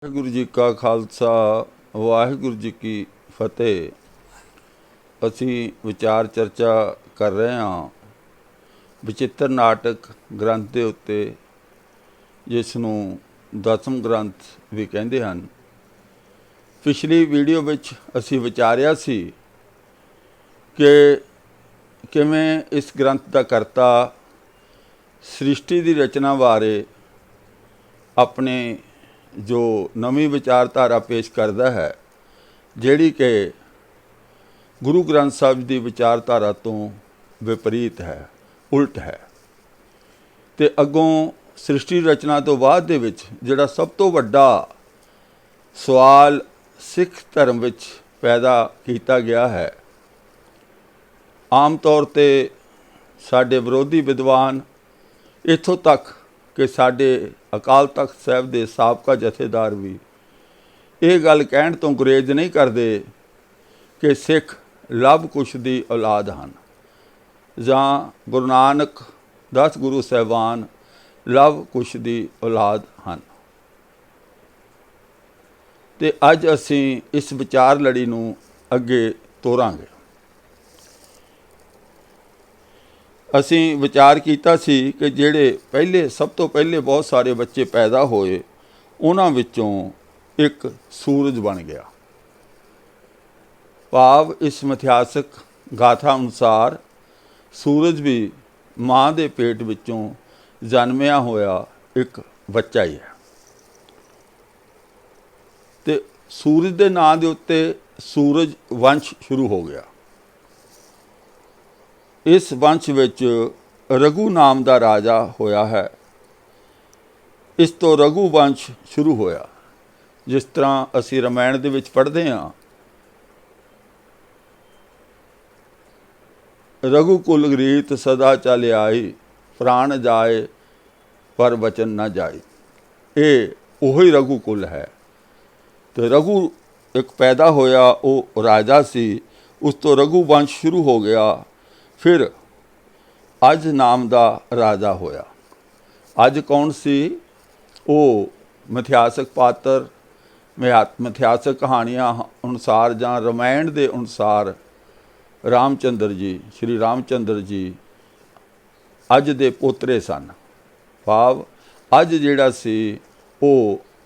वाहिगुरू जी का खालसा वाहिगुरू जी की फतेह। असी विचार चर्चा कर रहे हाँ विचित्र नाटक ग्रंथ के उत्ते, जिसनों दसम ग्रंथ भी कहते हैं। पिछली वीडियो विच असी विचारिया सी कि किवें इस ग्रंथ का करता सृष्टि की रचना बारे अपने जो नवी विचारधारा पेश करता है, जिहड़ी कि गुरु ग्रंथ साहिब की विचारधारा तो विपरीत है, उल्ट है। तो अगों सृष्टि रचना तो बाद दे विच जिहड़ा सब तो वड्डा सवाल सिख धर्म विच पैदा किया गया है, आम तौर पर साडे विरोधी विद्वान इत्थों तक कि साडे अकाल तख्त साहिब के साबका जथेदार भी ये गल कहण तो गुरेज नहीं करते कि सिख लव कुश की औलाद हैं जां गुरु नानक 10 गुरु साहिबान लव कुश की औलाद हैं। तो अज असी इस विचार लड़ी नूं अगे तोरांगे। असी विचार किया सी कि जिहड़े पहले सब तो पहले बहुत सारे बच्चे पैदा होए, उन्हां विचों एक सूरज बन गया। भाव इस मिथਿਆਸਕ गाथा अनुसार सूरज भी माँ के पेट विचों जन्मिया होया एक बच्चा ही है। तो सूरज के नां दे उत्ते सूरज वंश शुरू हो गया। इस वंश विच रघु नाम का राजा होया है। इस तो रघु वंश शुरू होया। जिस तरह असी रामायण दे विच पढ़ते हाँ, रघुकुल रीत सदा चल आई, प्राण जाए पर वचन न जाए। ये उही रघुकुल है। तो रघु एक पैदा होया, वो राजा सी, उस तो रघु वंश शुरू हो गया। फिर अज नाम का राजा होया। अज कौन सी? वो मिथਿਆਸਕ पात्र मिथਿਆਸਕ कहानियां अनुसार जां रामायण के अनुसार रामचंद्र जी, श्री रामचंद्र जी अज दे पोतरे सन। भाव अज जिहड़ा सी वो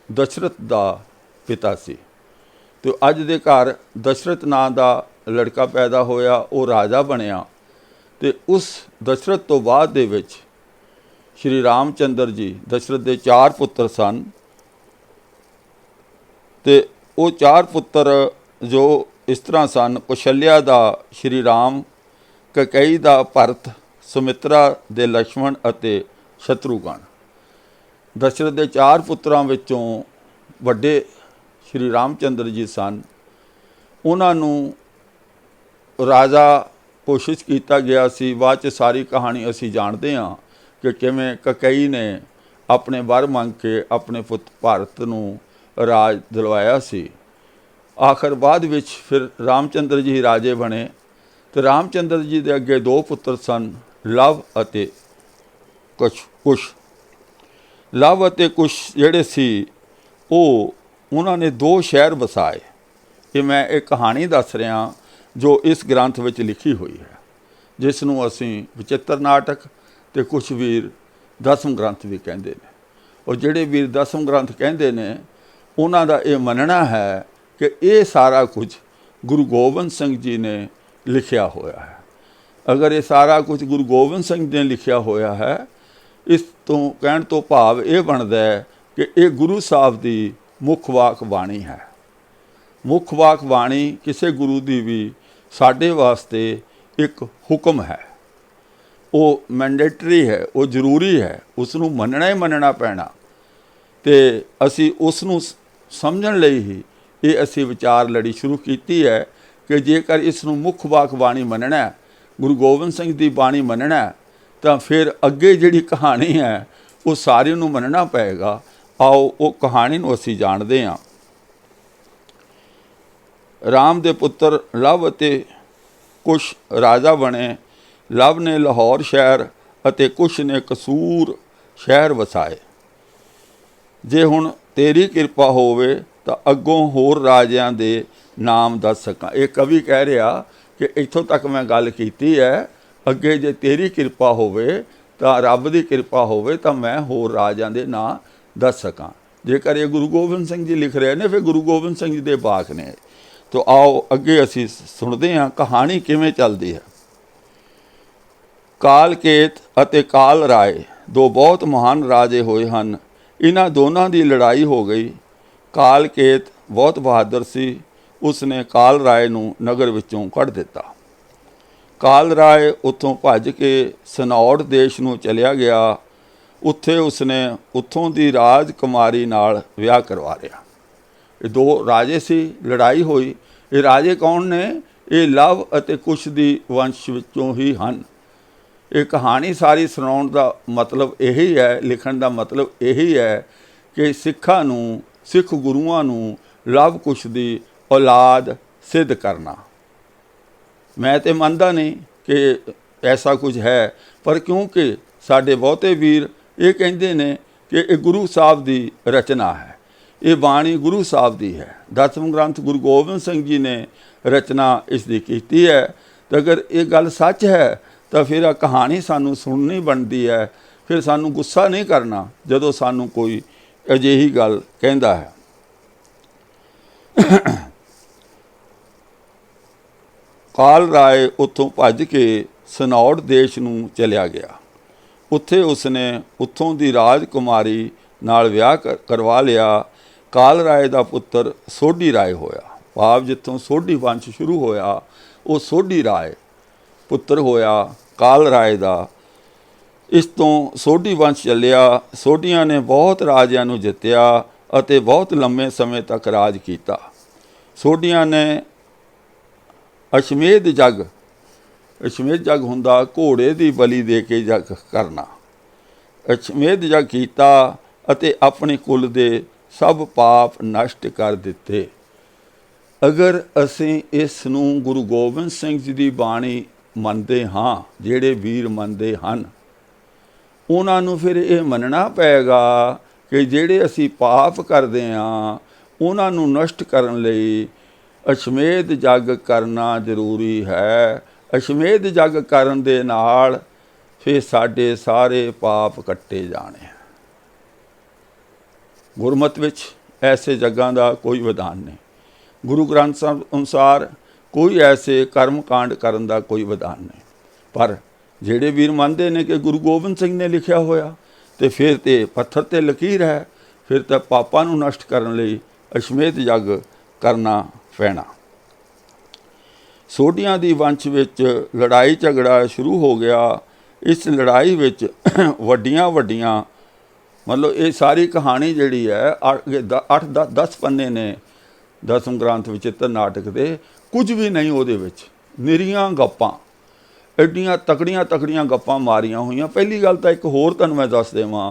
दशरथ का पिता सी। तो अज दे घर दशरथ नां का लड़का पैदा होया, वो राजा बनया। तो उस दशरथ तो बाद दे विच श्री रामचंद्र जी, दशरथ के 4 पुत्र सन। तो वो 4 पुत्र जो इस तरह सन, कौशल्या का श्री राम, कैकेयी का भरत, सुमित्रा दे लक्ष्मण अते शत्रुघ्न। दशरथ के 4 पुत्रां विचों वड्डे श्री रामचंद्र जी सन। उन्होंने राजा कोशिश किया गया सी। बाद च सारी कहानी असी जानते हाँ कि किवें कैकेयी ने अपने वर मंग के अपने पुत भारत नूं राज दिलवाया सी। आखिर बाद विच फिर रामचंद्र जी राजे बने। तो रामचंद्र जी के अगे 2 पुत्र सन, लव अते कुश। लव अते कुश जिहड़े सी उन्होंने 2 शहर वसाए। ये मैं एक कहानी दस रहा जो इस ग्रंथ विच लिखी हुई है, जिसनों असी विचित्र नाटक ते कुछ वीर दसम ग्रंथ भी कहते हैं। और जिहड़े वीर दसम ग्रंथ कहते हैं, उन्हां दा ये मनना है कि ये सारा कुछ गुरु गोबिंद सिंह जी ने लिखिया होया है। अगर ये सारा कुछ गुरु गोबिंद सिंह जी ने लिखिया होया है, इस तो कहण तो भाव ये बनता है कि ये गुरु साहब की मुख वाक बाणी है। मुख वाक बाणी किसी गुरु की भी साडे वास्ते एक हुक्म है, वो मैंडेटरी है, वो जरूरी है, उसनों मनना ही मनना पैना। तो असी उसनों समझण लई ही ये असी विचार लड़ी शुरू की है कि जेकर इसनों मुख वाक बाणी मनना है, गुरु गोबिंद सिंह की बाणी मनना है, तो फिर अगे जिहड़ी कहानी है वो सारी नूं मनना पेगा। आओ वो कहानी नूं असी जानते हाँ। राम दे पुत्र लव अते कुश राजा बने। लव ने लाहौर शहर अते कुश ने कसूर शहर वसाए। जे हुण तेरी कृपा होवे तो अगों होर राजिਆਂ ਦੇ नाम दस सकां। ये कवि कह रहा कि इत्थों तक मैं गल कीती है, अगे जे तेरी कृपा होवे तो रब की कृपा होवे तो मैं होर राजिਆਂ ਦੇ ਨਾਂ दस सकां। जेकर ये गुरु गोबिंद सिंह जी लिख रहे ने, फिर गुरु गोबिंद सिंह जी दे बाक ने। तो आओ अगे असी सुनते हैं कहानी किवें चलदी है। कालकेत अते काल राय दो बहुत महान राजे होए हन। इन्हां दोनों की लड़ाई हो गई। कालकेत बहुत बहादुर सी, उसने काल राय नूं नगर विचों कढ़ दिता। काल राय उत्थों भज के सनौड़ देश नूं चलिया गया। उत्थे उसने उत्थों की राजकुमारी नाल विआह करवा लिया। ये दो राजे सी, लड़ाई हुई। ये राजे कौन ने? ये लव अते कुश दी वंश विचों ही हन। ये कहानी सारी सुनाउण दा मतलब यही है, लिखण दा मतलब यही है कि सिखां नूं, सिख गुरुआं नूं लव कुश दी औलाद सिद्ध करना। मैं तो मनदा नहीं कि ऐसा कुछ है, पर क्योंकि साडे बहुते वीर ये कहते ने कि ये गुरु साहब की रचना है, ये बाणी गुरु साहब की है। 10वें ग्रंथ गुरु गोबिंद सिंह जी ने रचना इसकी कीती है। तो अगर ये गल सच है तो फिर कहानी सानू सुननी बनती है। फिर सानू गुस्सा नहीं करना जदों सानू कोई अजिही गल कहंदा है। काल राय उत्थों भज के सनौड़ देश नूं चलिया गया। उत्थे उसने उत्थों की राजकुमारी नाल विआह करवा लिया। काल राय का पुत्र सोढी राय होया। भाव जिथों सोढी वंश शुरू होया वो सोढी राय पुत्र होया काल राय का। इस तो सोढी वंश चलिया। सोढियां ने बहुत राजिਆਂ नूं जित्तिया अते बहुत लंबे समय तक राज किया। सोढियां ने अश्मेध जग, अश्मेध जग हुंदा घोड़े की बलि दे के जग करना। अश्मेध जग कीता अते अपने कुल दे सब पाप नष्ट कर दिते। अगर असीं इस नूं गुरु गोबिंद सिंह जी की बाणी मनते हाँ, जिहड़े वीर मनते हन, उन्हां नूं फिर ये मनना पेगा कि जिहड़े असीं पाप करते हाँ उन्हां नूं नष्ट करन लई अश्मेध जग करना जरूरी है। अश्मेध जग करन दे नाल फिर साडे सारे पाप कट्टे जाने। गुरमत विच ऐसे जगां दा कोई विधान नहीं। गुरु ग्रंथ साहब अनुसार कोई ऐसे कर्म कांड करन दा कोई विधान नहीं। पर जिहड़े वीर मनदे ने कि गुरु गोबिंद सिंह ने लिखिया होया तो फिर तो पत्थर ते लकीर है। फिर तो पापां नूं नष्ट करन लई अश्मेध जग करना पैना। सोढियां दी वंश विच लड़ाई झगड़ा शुरू हो गया। इस लड़ाई विच वड्डियां वड्डियां मतलब ये सारी कहानी जिहड़ी है 8-10 पन्ने ने 10वें ग्रंथ विचित्र नाटक दे। कुछ भी नहीं उहदे विच, निरीआं गप्पां, एड्डियां तकड़ियां तकड़ियां गप्पां मारियां होईयां। पहली गल तां एक होर तुहानूं मैं दस देवां,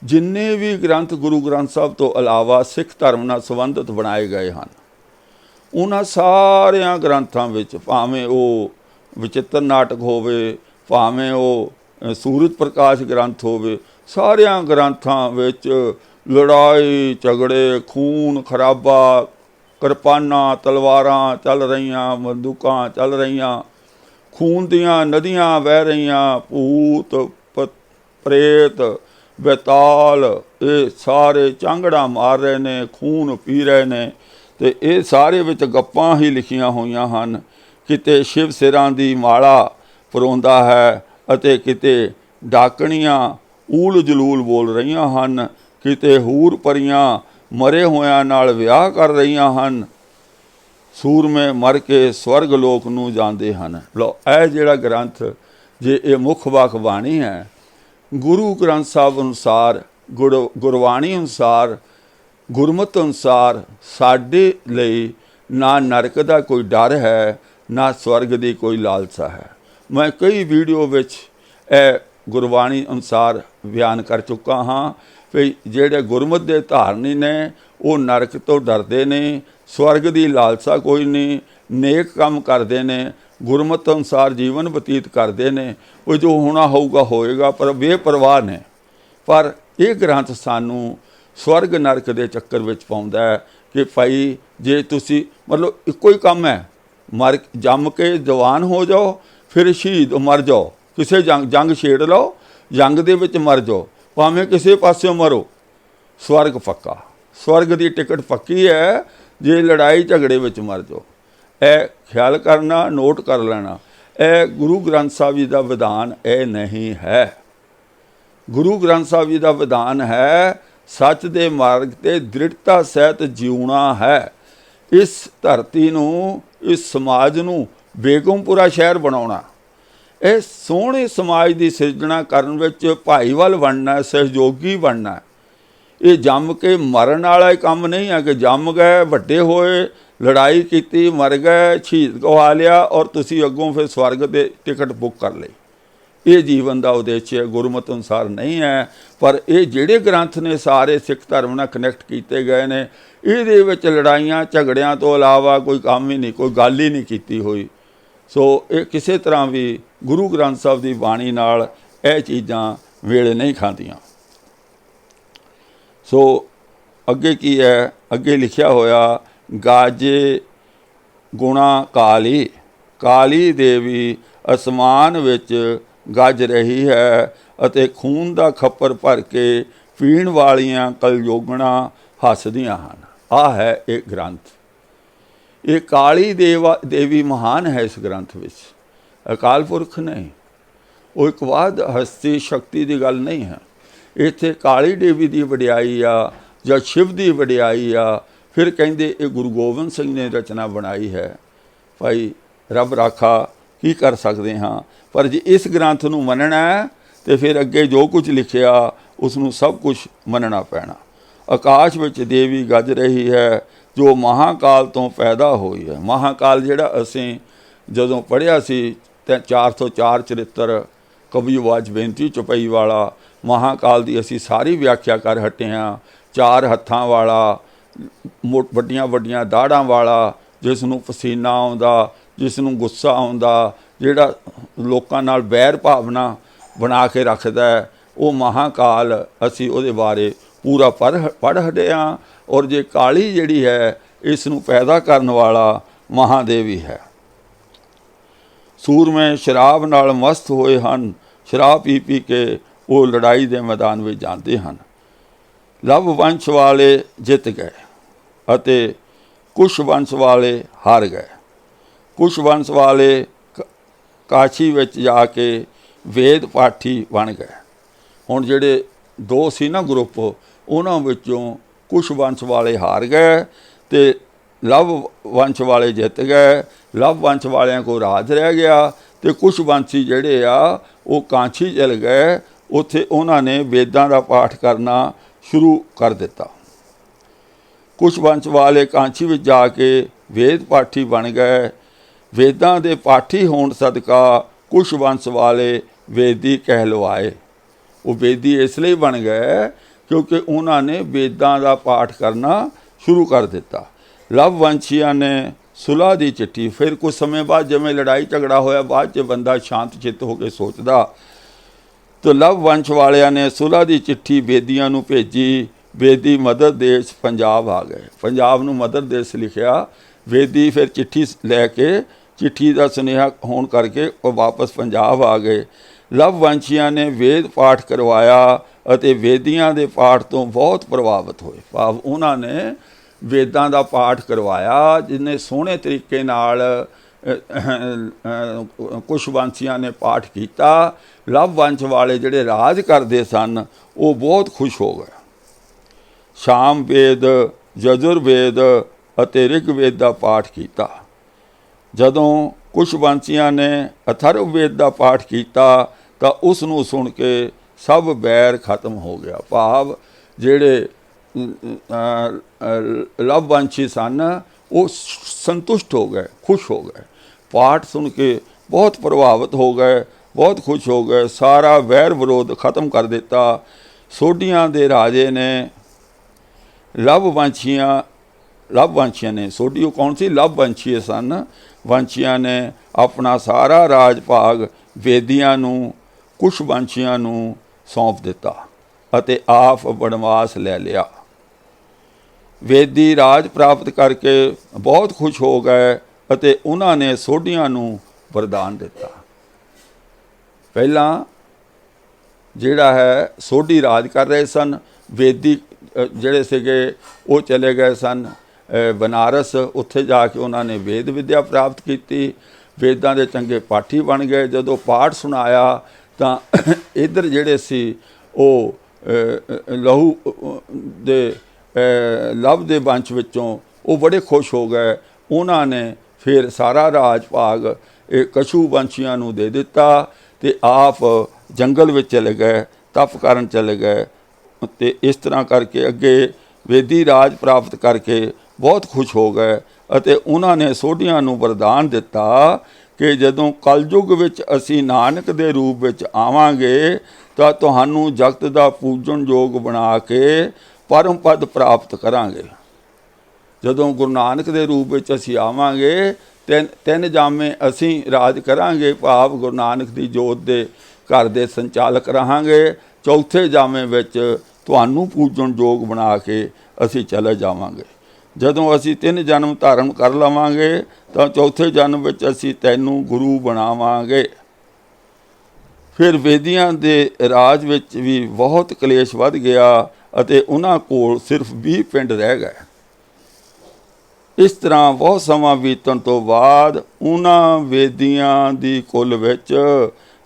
जिन्ने भी ग्रंथ गुरु ग्रंथ साहब तो अलावा सिख धर्म नाल संबंधित बनाए गए हैं, उन्हां सारियां ग्रंथां विच भावें वो विचित्र नाटक होवे, भावें वो सूरज प्रकाश ग्रंथ होवे, सारियां ग्रंथां विच लड़ाई झगड़े, खून खराबा, किरपानां तलवारां चल रहीआं, बंदूकां चल रहीआं, खून दियां नदियां बह रहीआं, भूत प्रेत बेताल ये सारे चांगड़ा मार रहे ने, खून पी रहे ने। तो ये सारे विच गप्पां ही लिखियां होईयां हन। किते शिव सिरां दी माला परोंदा है अते किते डाकणियां ऊल जलूल बोल रहीआं हन, किते हूर परियां मरे होयां नाल विआह कर रहीआं हन, सूरमे मर के स्वर्ग लोक नूं जांदे हन। लो यह जिहड़ा ग्रंथ जे ये मुख वाक बाणी है गुरु ग्रंथ साहब अनुसार, गुरबाणी अनुसार, गुरमत अनुसार साडे लई ना नरक दा कोई डर है ना स्वर्ग दी कोई लालसा है। मैं कई वीडियो विच गुरबाणी अनुसार बयान कर चुका हाँ भी जिहड़े गुरमत दे धारनी ने वो नरक तो डरदे ने, स्वर्ग की लालसा कोई नहीं, नेक काम करते ने, गुरमत अनुसार जीवन बतीत करते ने, वो जो होना होगा होएगा, पर बेपरवाह ने। पर यह ग्रंथ सानू स्वर्ग नरक के चक्कर में पाउंदा है कि भाई जे तुसी मतलब इक्को ही काम है, मर जम के जवान हो जाओ फिर शहीद मर जाओ, किसी जंग छेड़ लो, जंग दे विच मर जाओ, भावें किसी पासों मरो, स्वर्ग पक्का, स्वर्ग की टिकट पक्की है। जे लड़ाई झगड़े विच मर जाओ, ए ख्याल करना, नोट कर लेना, ए गुरु ग्रंथ साहब जी का विधान ए नहीं है। गुरु ग्रंथ साहब जी का विधान है सच दे मार्ग ते दृढ़ता सहित जीवना है। इस धरती नूं, इस समाज नूं बेगमपुरा शहर बनाउणा, ਇਹ सोहणे समाज की सिरजना करन विच भाईवाल बनना, सहयोगी बनना। ये जम के मरन वाला काम नहीं है कि जम गए, वड्डे होए, लड़ाई की, मर गए, शहीद गवा लिया और तुसी अगों फिर स्वर्ग दे टिकट बुक कर ली। ये जीवन का उद्देश्य गुरमत अनुसार नहीं है। पर ये जिहड़े ग्रंथ ने सारे सिख धर्म नाल कनैक्ट किए गए ने, इहदे विच लड़ाइयां झगड़ियां तो इलावा कोई काम ही नहीं, कोई गल ही नहीं की हुई। सो ये किसी तरह भी गुरु ग्रंथ साहब की बाणी नाल यह चीज़ां वेल नहीं खांदियां। सो अगे की है, अगे लिखिया होया, गाजे गुणा काली, काली देवी आसमान विच गज रही है अते खून का खप्पर भर के पीण वालियां कलयुगणा हसदियां हन। आ है एक ग्रंथ। ये काली देवी महान है इस ग्रंथ विच, अकाल पुरख नहीं, वो एक वाद हस्ती शक्ति की गल नहीं है। इत्थे काली देवी की वडियाई आ या शिव की वडियाई आ। फिर कहिंदे ये गुरु गोबिंद सिंह ने रचना बनाई है। भाई रब राखा की कर सकते हाँ, पर जे इस ग्रंथ नूं मनना है तो फिर अगे जो कुछ लिखिया उसनूं सब कुछ मनना पैना। आकाश विच देवी गज रही है जो महाकाल तो पैदा हुई है। महाकाल जिहड़ा असीं जदों पढ़िया सी 404 चरित्र कविवाज बेनती चौपाई वाला, महाकाल की असी सारी व्याख्या कर हटे हाँ। 4 हत्थां वाला, वड्डियां वड्डियां दाड़ां वाला, जिसनूं पसीना आउंदा, जिसनूं गुस्सा आउंदा, जिहड़ा लोकां नाल बैर भावना बना के रखदा है, वो महाकाल असी उहदे बारे पूरा पढ़ हटे हाँ। और जे काली जिहड़ी है इसनूं पैदा करन वाला महादेवी है। सूरमे शराब नाल मस्त होए हन, शराब पी पी के वो लड़ाई के मैदान में जाते हैं। लव वंश वाले जित गए अते कुश वंश वाले हार गए। कुश वंश वाले काशी विच जाके वेद पाठी बन गए। हुण जिहड़े 2 सी ना ग्रुप, उन्हां विचों कुश वंश वाले हार गए तो लव वंश वाले जित गए। लव वंश वालियां को राज रह गया तो कुछ वंशी जिहड़े आ वो कांछी चल गए। उत्थे उन्होंने वेदां का पाठ करना शुरू कर दिता। कुछ वंश वाले कांछी में जाके वेद पाठी बन गए। वेदां दे पाठी होण सदका कुछ वंश वाले वेदी कहलवाए। वो वेदी इसलिए बन गए क्योंकि उन्होंने वेदां का पाठ करना शुरू कर दिता। लव वंशिया ने सुलह की चिट्ठी, फिर कुछ समय बाद जिवें लड़ाई झगड़ा होया, बाद च बंदा शांत चित्त होकर सोचदा, तो लव वंश वालिया ने सुलह की चिट्ठी बेदियां नूं भेजी। बेदी मदर देश पंजाब आ गए। पंजाब नूं मदर देश लिखिया। बेदी फिर चिट्ठी लैके, चिट्ठी का सुनेहा होने करके वो वापस पंजाब आ गए। लव वंशिया ने वेद पाठ करवाया अते वेदियां दे पाठ तो बहुत प्रभावित होए। भाव उन्होंने वेदां दा पाठ करवाया, जिन्हें सोहणे तरीके नाल कुछ वंशियां ने पाठ किया। लव वंश वाले जिहड़े राज करते सन वो बहुत खुश हो गए। शाम वेद, यजुर्वेद अते ऋग्वेद का पाठ किया। जदों कुछ वंशियां ने अथर्ववेद का पाठ किया तो उसनूं सुन के सब बैर खत्म हो गया। भाव जिहड़े लव वंशी सन वो संतुष्ट हो गए, खुश हो गए। पाठ सुन के बहुत प्रभावित हो गए, बहुत खुश हो गए। सारा वैर विरोध खत्म कर दिता। सोढियां दे राजे ने लव वंशियां ने, सोढी कौन सी, लव वंशी सन। वंशियां ने अपना सारा राज भाग वेदियां नूं, कुछ वंशियां नूं सौंप दिता अते आप बनवास लै लिया। वेदी राज प्राप्त करके बहुत खुश हो गए ਅਤੇ ਉਹਨਾਂ ਨੇ ਸੋਢੀਆਂ ਨੂੰ ਵਰਦਾਨ ਦਿੱਤਾ। ਪਹਿਲਾਂ ਜਿਹੜਾ ਹੈ ਸੋਢੀ ਰਾਜ ਕਰ ਰਹੇ ਸਨ, ਵੇਦੀ ਜਿਹੜੇ ਸੀਗੇ ਉਹ ਚਲੇ ਗਏ ਸਨ ਬਨਾਰਸ, ਉੱਥੇ ਜਾ ਕੇ ਉਹਨਾਂ ਨੇ ਵੇਦ ਵਿਦਿਆ ਪ੍ਰਾਪਤ ਕੀਤੀ, ਵੇਦਾਂ ਦੇ ਚੰਗੇ ਪਾਠੀ ਬਣ ਗਏ। ਜਦੋਂ ਪਾਠ ਸੁਣਾਇਆ ਤਾਂ ਇੱਧਰ ਜਿਹੜੇ ਸੀ ਉਹ ਲਹੂ ਦੇ ਲਵ ਦੇ ਵੰਸ਼ ਵਿੱਚੋਂ ਉਹ ਬੜੇ ਖੁਸ਼ ਹੋ ਗਏ। ਉਹਨਾਂ ਨੇ ਫਿਰ ਸਾਰਾ ਰਾਜ ਭਾਗ ਇਹ ਕਛੂ ਵੰਸ਼ੀਆਂ ਨੂੰ ਦੇ ਦਿੱਤਾ ਅਤੇ ਆਪ ਜੰਗਲ ਵਿੱਚ ਚਲੇ ਗਏ, ਤਪ ਕਰਨ ਚਲੇ ਗਏ। ਅਤੇ ਇਸ ਤਰ੍ਹਾਂ ਕਰਕੇ ਅੱਗੇ ਵੇਦੀ ਰਾਜ ਪ੍ਰਾਪਤ ਕਰਕੇ ਬਹੁਤ ਖੁਸ਼ ਹੋ ਗਏ ਅਤੇ ਉਹਨਾਂ ਨੇ ਸੋਢੀਆਂ ਨੂੰ ਵਰਦਾਨ ਦਿੱਤਾ ਕਿ ਜਦੋਂ ਕਲਯੁੱਗ ਵਿੱਚ ਅਸੀਂ ਨਾਨਕ ਦੇ ਰੂਪ ਵਿੱਚ ਆਵਾਂਗੇ ਤਾਂ ਤੁਹਾਨੂੰ ਜਗਤ ਦਾ ਪੂਜਣਯੋਗ ਬਣਾ ਕੇ ਪਰਮ ਪਦ ਪ੍ਰਾਪਤ ਕਰਾਂਗੇ। ਜਦੋਂ ਗੁਰੂ ਨਾਨਕ ਦੇ ਰੂਪ ਵਿੱਚ ਅਸੀਂ ਆਵਾਂਗੇ ਤਿੰਨ ਜਾਮੇ ਅਸੀਂ ਰਾਜ ਕਰਾਂਗੇ, ਭਾਵ ਗੁਰੂ ਨਾਨਕ ਦੀ ਜੋਤ ਦੇ ਘਰ ਦੇ ਸੰਚਾਲਕ ਰਹਾਂਗੇ। ਚੌਥੇ ਜਾਮੇ ਵਿੱਚ ਤੁਹਾਨੂੰ ਪੂਜਣਯੋਗ ਬਣਾ ਕੇ ਅਸੀਂ ਚਲੇ ਜਾਵਾਂਗੇ। ਜਦੋਂ ਅਸੀਂ 3 ਜਨਮ ਧਾਰਨ ਕਰ ਲਵਾਂਗੇ ਤਾਂ ਚੌਥੇ ਜਨਮ ਵਿੱਚ ਅਸੀਂ ਤੈਨੂੰ ਗੁਰੂ ਬਣਾਵਾਂਗੇ। ਫਿਰ ਵੇਦੀਆਂ ਦੇ ਰਾਜ ਵਿੱਚ ਵੀ ਬਹੁਤ ਕਲੇਸ਼ ਵੱਧ ਗਿਆ ਅਤੇ ਉਹਨਾਂ ਕੋਲ ਸਿਰਫ 20 ਪਿੰਡ ਰਹਿ ਗਏ। ਇਸ ਤਰ੍ਹਾਂ ਬਹੁਤ ਸਮਾਂ ਬੀਤਣ ਤੋਂ ਬਾਅਦ ਉਹਨਾਂ ਵੇਦੀਆਂ ਦੀ ਕੁੱਲ ਵਿੱਚ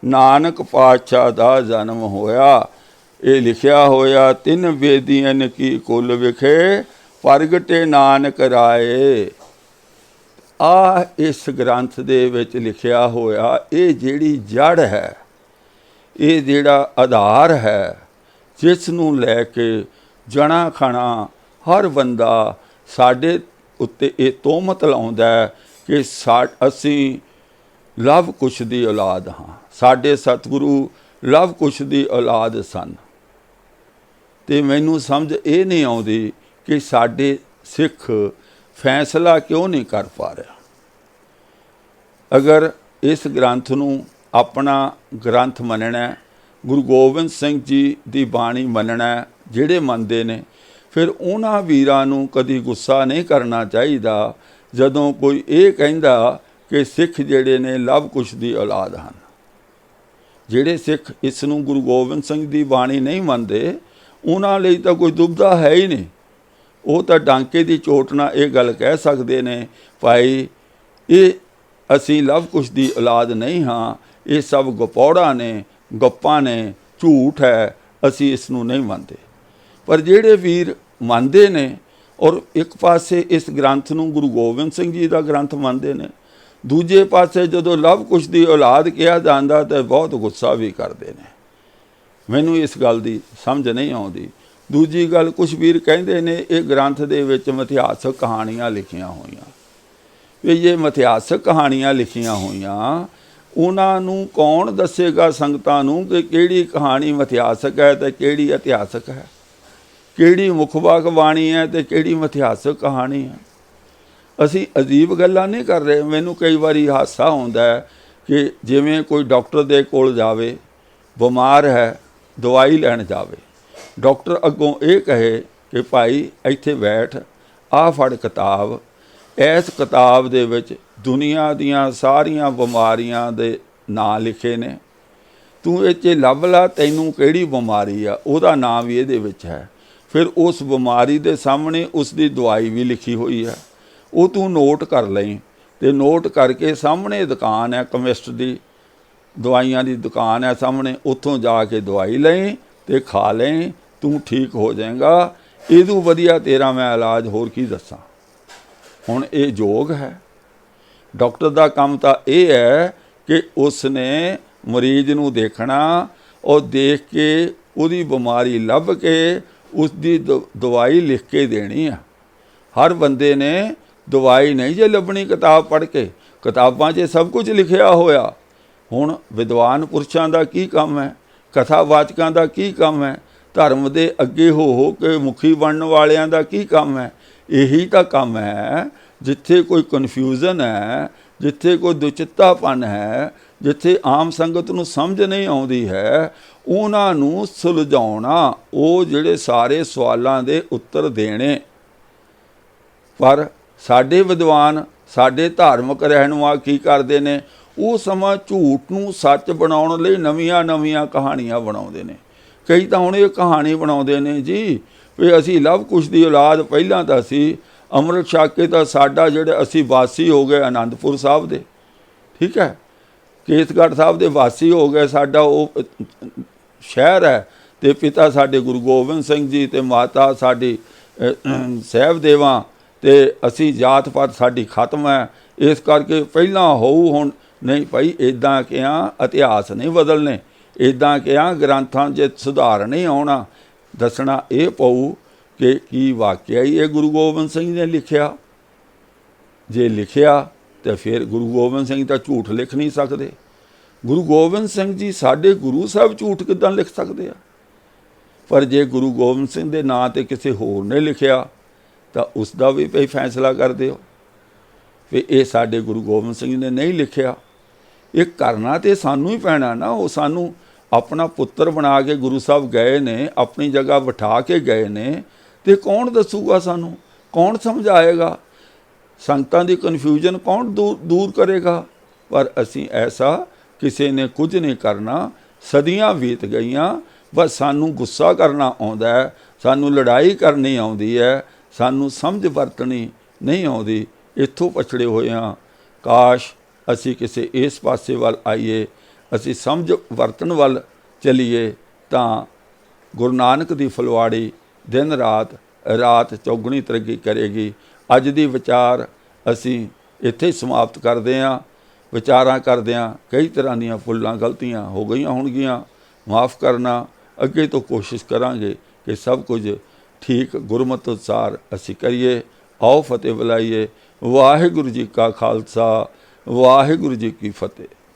ਨਾਨਕ ਪਾਤਸ਼ਾਹ ਦਾ ਜਨਮ ਹੋਇਆ। ਇਹ ਲਿਖਿਆ ਹੋਇਆ 3 ਵੇਦੀਆਂ ਕੀ ਕੁੱਲ ਵਿਖੇ ਪ੍ਰਗਟੇ ਨਾਨਕ ਰਾਏ। ਆ ਇਸ ਗ੍ਰੰਥ ਦੇ ਵਿੱਚ ਲਿਖਿਆ ਹੋਇਆ ਇਹ ਜਿਹੜੀ ਜੜ ਹੈ, ਇਹ ਜਿਹੜਾ ਆਧਾਰ ਹੈ, ਜਿਸ ਨੂੰ ਲੈ ਕੇ ਜਣਾ ਖਣਾ ਹਰ ਬੰਦਾ ਸਾਡੇ ਉੱਤੇ ਇਹ ਤੋਹਮਤ ਲਾਉਂਦਾ ਕਿ ਅਸੀਂ ਲਵ ਕੁਸ਼ ਦੀ ਔਲਾਦ ਹਾਂ, ਸਾਡੇ ਸਤਿਗੁਰੂ ਲਵ ਕੁਸ਼ ਦੀ ਔਲਾਦ ਸਨ। ਅਤੇ ਮੈਨੂੰ ਸਮਝ ਇਹ ਨਹੀਂ ਆਉਂਦੀ ਕਿ ਸਾਡੇ ਸਿੱਖ ਫੈਸਲਾ ਕਿਉਂ ਨਹੀਂ ਕਰ ਪਾ ਰਿਹਾ। ਅਗਰ ਇਸ ਗ੍ਰੰਥ ਨੂੰ ਆਪਣਾ ਗ੍ਰੰਥ ਮੰਨਣਾ, ਗੁਰੂ ਗੋਬਿੰਦ ਸਿੰਘ ਜੀ ਦੀ ਬਾਣੀ ਮੰਨਣਾ, ਜਿਹੜੇ ਮੰਨਦੇ ਨੇ, ਫਿਰ ਉਹਨਾਂ ਵੀਰਾਂ ਨੂੰ ਕਦੀ ਗੁੱਸਾ ਨਹੀਂ ਕਰਨਾ ਚਾਹੀਦਾ ਜਦੋਂ ਕੋਈ ਇਹ ਕਹਿੰਦਾ ਕਿ ਸਿੱਖ ਜਿਹੜੇ ਨੇ ਲਵ ਕੁਸ਼ ਦੀ ਔਲਾਦ ਹਨ। ਜਿਹੜੇ ਸਿੱਖ ਇਸ ਨੂੰ ਗੁਰੂ ਗੋਬਿੰਦ ਸਿੰਘ ਦੀ ਬਾਣੀ ਨਹੀਂ ਮੰਨਦੇ, ਉਹਨਾਂ ਲਈ ਤਾਂ ਕੋਈ ਦੁਬਦਾ ਹੈ ਹੀ ਨਹੀਂ। ਉਹ ਤਾਂ ਡਾਂਕੇ ਦੀ ਚੋਟ ਨਾਲ ਇਹ ਗੱਲ ਕਹਿ ਸਕਦੇ ਨੇ, ਭਾਈ ਇਹ ਅਸੀਂ ਲਵ ਕੁਸ਼ ਦੀ ਔਲਾਦ ਨਹੀਂ ਹਾਂ, ਇਹ ਸਭ ਗਪੌੜਾ ਨੇ, ਗੱਪਾਂ ਨੇ, ਝੂਠ ਹੈ, ਅਸੀਂ ਇਸ ਨੂੰ ਨਹੀਂ ਮੰਨਦੇ। ਪਰ ਜਿਹੜੇ ਵੀਰ ਮੰਨਦੇ ਨੇ ਔਰ ਇੱਕ ਪਾਸੇ ਇਸ ਗ੍ਰੰਥ ਨੂੰ ਗੁਰੂ ਗੋਬਿੰਦ ਸਿੰਘ ਜੀ ਦਾ ਗ੍ਰੰਥ ਮੰਨਦੇ ਨੇ, ਦੂਜੇ ਪਾਸੇ ਜਦੋਂ ਲਵ ਕੁਸ਼ ਦੀ ਔਲਾਦ ਕਿਹਾ ਜਾਂਦਾ ਤਾਂ ਬਹੁਤ ਗੁੱਸਾ ਵੀ ਕਰਦੇ ਨੇ। ਮੈਨੂੰ ਇਸ ਗੱਲ ਦੀ ਸਮਝ ਨਹੀਂ ਆਉਂਦੀ। ਦੂਜੀ ਗੱਲ, ਕੁਛ ਵੀਰ ਕਹਿੰਦੇ ਨੇ ਇਹ ਗ੍ਰੰਥ ਦੇ ਵਿੱਚ ਮਿਥਿਹਾਸਕ ਕਹਾਣੀਆਂ ਲਿਖੀਆਂ ਹੋਈਆਂ। ਵੀ ਇਹ ਮਿਥਿਹਾਸਕ ਕਹਾਣੀਆਂ ਲਿਖੀਆਂ ਹੋਈਆਂ, ਉਹਨਾਂ ਨੂੰ ਕੌਣ ਦੱਸੇਗਾ ਸੰਗਤਾਂ ਨੂੰ ਕਿ ਕਿਹੜੀ ਕਹਾਣੀ ਮਿਥਿਹਾਸਕ ਹੈ ਅਤੇ ਕਿਹੜੀ ਇਤਿਹਾਸਕ ਹੈ, ਕਿਹੜੀ ਮੁਖਵਾਕ ਬਾਣੀ ਹੈ ਅਤੇ ਕਿਹੜੀ ਮਿਥਿਹਾਸਕ ਕਹਾਣੀ ਹੈ। ਅਸੀਂ ਅਜੀਬ ਗੱਲਾਂ ਨਹੀਂ ਕਰ ਰਹੇ। ਮੈਨੂੰ ਕਈ ਵਾਰੀ ਹਾਸਾ ਆਉਂਦਾ ਹੈ ਕਿ ਜਿਵੇਂ ਕੋਈ ਡਾਕਟਰ ਦੇ ਕੋਲ ਜਾਵੇ, ਬਿਮਾਰ ਹੈ, ਦਵਾਈ ਲੈਣ ਜਾਵੇ, ਡਾਕਟਰ ਅੱਗੋਂ ਇਹ ਕਹੇ ਕਿ ਭਾਈ ਇੱਥੇ ਬੈਠ, ਆਹ ਫੜ ਕਿਤਾਬ, ਇਸ ਕਿਤਾਬ ਦੇ ਵਿੱਚ ਦੁਨੀਆ ਦੀਆਂ ਸਾਰੀਆਂ ਬਿਮਾਰੀਆਂ ਦੇ ਨਾਂ ਲਿਖੇ ਨੇ, ਤੂੰ ਇਹ 'ਚ ਲੱਭ ਲਾ ਤੈਨੂੰ ਕਿਹੜੀ ਬਿਮਾਰੀ ਆ, ਉਹਦਾ ਨਾਂ ਵੀ ਇਹਦੇ ਵਿੱਚ ਹੈ। ਫਿਰ ਉਸ ਬਿਮਾਰੀ ਦੇ ਸਾਹਮਣੇ ਉਸ ਦੀ ਦਵਾਈ ਵੀ ਲਿਖੀ ਹੋਈ ਹੈ, ਉਹ ਤੂੰ ਨੋਟ ਕਰ ਲਈ ਅਤੇ ਨੋਟ ਕਰਕੇ ਸਾਹਮਣੇ ਦੁਕਾਨ ਹੈ ਕੈਮਿਸਟ ਦੀ, ਦਵਾਈਆਂ ਦੀ ਦੁਕਾਨ ਹੈ ਸਾਹਮਣੇ, ਉੱਥੋਂ ਜਾ ਕੇ ਦਵਾਈ ਲਈ ਅਤੇ ਖਾ ਲਈ, ਤੂੰ ਠੀਕ ਹੋ ਜਾਏਗਾ। ਇਹਦੋਂ ਵਧੀਆ ਤੇਰਾ ਮੈਂ ਇਲਾਜ ਹੋਰ ਕੀ ਦੱਸਾਂ। ਹੁਣ ਇਹ ਯੋਗ ਹੈ? ਡਾਕਟਰ ਦਾ ਕੰਮ ਤਾਂ ਇਹ ਹੈ ਕਿ ਉਸ ਨੇ ਮਰੀਜ਼ ਨੂੰ ਦੇਖਣਾ ਔਰ ਦੇਖ ਕੇ ਉਹਦੀ ਬਿਮਾਰੀ ਲੱਭ ਕੇ ਉਸ ਦੀ ਦਵਾਈ ਲਿਖ ਕੇ ਦੇਣੀ ਆ। ਹਰ ਬੰਦੇ ਨੇ ਦਵਾਈ ਨਹੀਂ ਜੇ ਲੱਭਣੀ ਕਿਤਾਬ ਪੜ੍ਹ ਕੇ, ਕਿਤਾਬਾਂ 'ਚ ਸਭ ਕੁਝ ਲਿਖਿਆ ਹੋਇਆ। ਹੁਣ ਵਿਦਵਾਨ ਪੁਰਸ਼ਾਂ ਦਾ ਕੀ ਕੰਮ ਹੈ, ਕਥਾਵਾਚਕਾਂ ਦਾ ਕੀ ਕੰਮ ਹੈ, ਧਰਮ ਦੇ ਅੱਗੇ ਹੋ ਕੇ ਮੁਖੀ ਬਣਨ ਵਾਲਿਆਂ ਦਾ ਕੀ ਕੰਮ ਹੈ? ਇਹੀ ਤਾਂ ਕੰਮ ਹੈ। ਜਿੱਥੇ ਕੋਈ ਕਨਫਿਊਜ਼ਨ ਹੈ, ਜਿੱਥੇ ਕੋਈ ਦੁਚਿੱਤਾਪਨ ਹੈ, ਜਿੱਥੇ ਆਮ ਸੰਗਤ ਨੂੰ ਸਮਝ ਨਹੀਂ ਆਉਂਦੀ ਹੈ, ਉਹਨਾਂ ਨੂੰ ਸੁਲਝਾਉਣਾ, ਉਹ ਜਿਹੜੇ ਸਾਰੇ ਸਵਾਲਾਂ ਦੇ ਉੱਤਰ ਦੇਣੇ। पर साडे विद्वान साडे धार्मिक रहनुमा की करते हैं, वो समा झूठ नूं सच बनाउण लई नवीआं नवीआं कहानियां बनाउंदे ने। कई तां हुण ये कहानी बनाउंदे ने जी भी असीं लव कुश दी औलाद पहिलां तां असीं अमृत छक के तां साडा जिहड़े असीं वासी हो गए आनंदपुर साहब दे, ठीक है, केसगढ़ साहब दे वासी हो गए, साडा वो शहर है, ते पिता साडे गुरु गोबिंद सिंह जी ते माता साडी सहबदेवा, ते असी जात पात साडी खत्म है। इस करके पहला होऊ हुण नहीं भाई, इदां किया इतिहास नहीं बदलने, इदां किया ग्रंथां 'च सुधार नहीं आउणा, दसना ये पऊ कि की वाकया ही ये गुरु गोबिंद सिंह ने लिखिया। जे लिखिया तो फिर गुरु गोबिंद सिंह तो झूठ लिख नहीं सकते। गुरु गोबिंद सिंह जी साडे गुरु साहब झूठ किदां लिख सकते हैं? पर जे गुरु गोबिंद सिंह के नाँ ते किसी होर ने लिखिया तो उसका भी भाई फैसला कर दिओ भी ये साडे गुरु गोबिंद सिंह ने नहीं लिखिया। ये करना तो सानू ही पैना ना, वो सानू अपना पुत्र बना के गुरु साहब गए ने, अपनी जगह बिठा के गए ने, तो कौन दसूगा सानू, कौन समझाएगा, संगतां दी कन्फ्यूजन कौन दूर करेगा? पर असी ऐसा किसी ने कुछ नहीं करना। सदियां बीत गईयां, बस सानू गुस्सा करना आउंदा है, सानू लड़ाई करनी आउंदी है, सानू समझ वरतनी नहीं आउंदी। इत्थों पछड़े होए हां। काश असी किसी इस पासे वल आईए, असी समझ वरतन वल चलीए, तां गुरु नानक दी फलवाड़ी दिन रात चौगुणी तरक्की करेगी। अज दी विचार असी इत्थे समाप्त करदे हां। विचारां करदिआं कई तरह दीआं भुल्लां गलतियां हो गईयां होणगीआं, माफ़ करना। अगे तो कोशिश करांगे कि सब कुछ ठीक गुरमत अनुसार असी करिए। आओ फतेह बुलाइए। वाहिगुरू जी का खालसा, वाहिगुरू जी की फतेह।